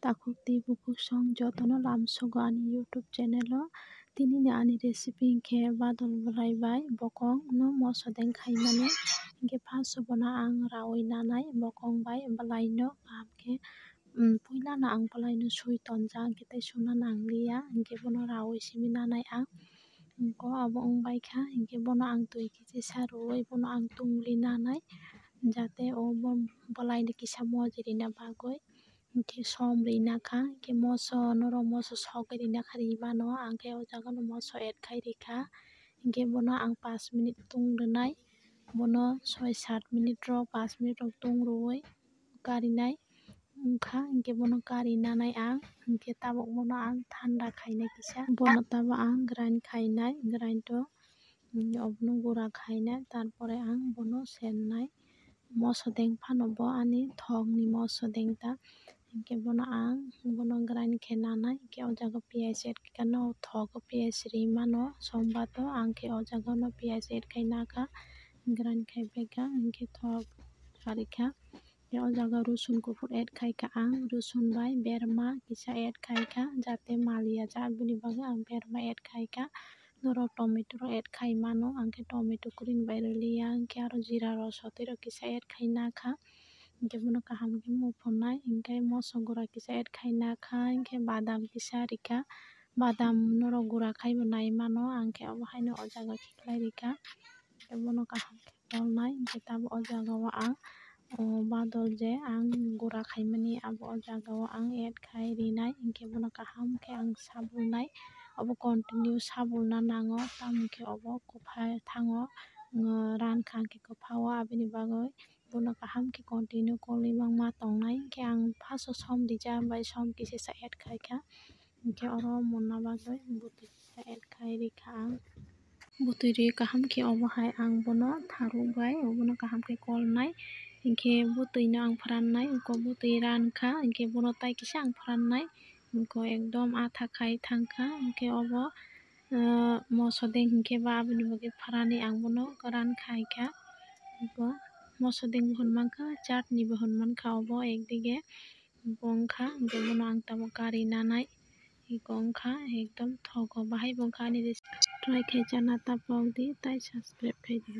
Takukti bukuk song jotono lamsogo ani YouTube channel o tinini ani recipe hingke badol belai bai bokong no moso deng khaimani hingke paso bono ang rawui nanai bokong bai belai no kaham ke puila no ang belai no sui tonjak hingke tei suna nangliya hingke bono rawui simi nanai ang ko abo wngbaikha hingke bono ang 2 kg sarui bono ang tungli nanai jate o belai ni kisa moji rina bagoi hingke som rina kha hingke moso norok moso sogoi rina kha mano angke o jaga no moso add khai rikha hingke bono ang 5 minute tungronai bono 6-7 minute rok 5 minute rok tungrowui karinai wngkha hingke bono karinanai ang hingke tabuk bono ang thanda khainai kisa bono tabo ang grind khainai grind o obono gura khainai tarpore ang bono sennai moso deng phano bo ani thok ni moso deng ta hingke bono ang bono grind khe nanai hingke o jaga piyaj add kha no thogo piyaj ri mano sombato angkhe o jaga no piyaj add khai nakha grind khaibaikha hingke thok karikha o jaga rosun kufur add khaikha ang rosun bai berma kisa add khaikha jate maliya jak bini bagui ang berma add khaikha norok tomato rok add khai mano angkhe tomato kuring bai riliya hingke aro jeera rok sotoi rok kisa add khai nakha hingke bono kaham ke muphunai hingke moso gura kisa add khai nakha hingke badam kisa rikha badam norok gura khai bo nai mano angkhe obo haino o jaga kheklai rikha hingke bono kaham khe kolnai hingke tabo o jaga o ang badol je ang gura khaimani abo o jaga o ang add khai rinai hingke bono kaham khe ang sabulnai obo continue sabulna nango tamokhe obo kwphai thango rankha hingke kwphao aboni bagui bono kaham khe continue kolui mangma tongnai hingke ang paso som rijak bai som kisisa add khaikha hingke oro munna bagui butui kisa add khai rikha ang butui rwi kaham khe obo hai ang bono tharukbai obono kaham khe kolnai hingke butui no ang frannai onko butui rankha hingke bono tai kisa ang frannai onko ekdom atha khai thangkha hingke obo moso deng hingke ba aboni bagui frani ang bono rankhaikha moso deng bo hinmankha chutney bo hinmankha obo ekdige wngkha hingke bono ang tamo karinanai wngkha ekdom thogo bahai bo wngkha ani recipe try khai chana tapok di tai subscribe khai di.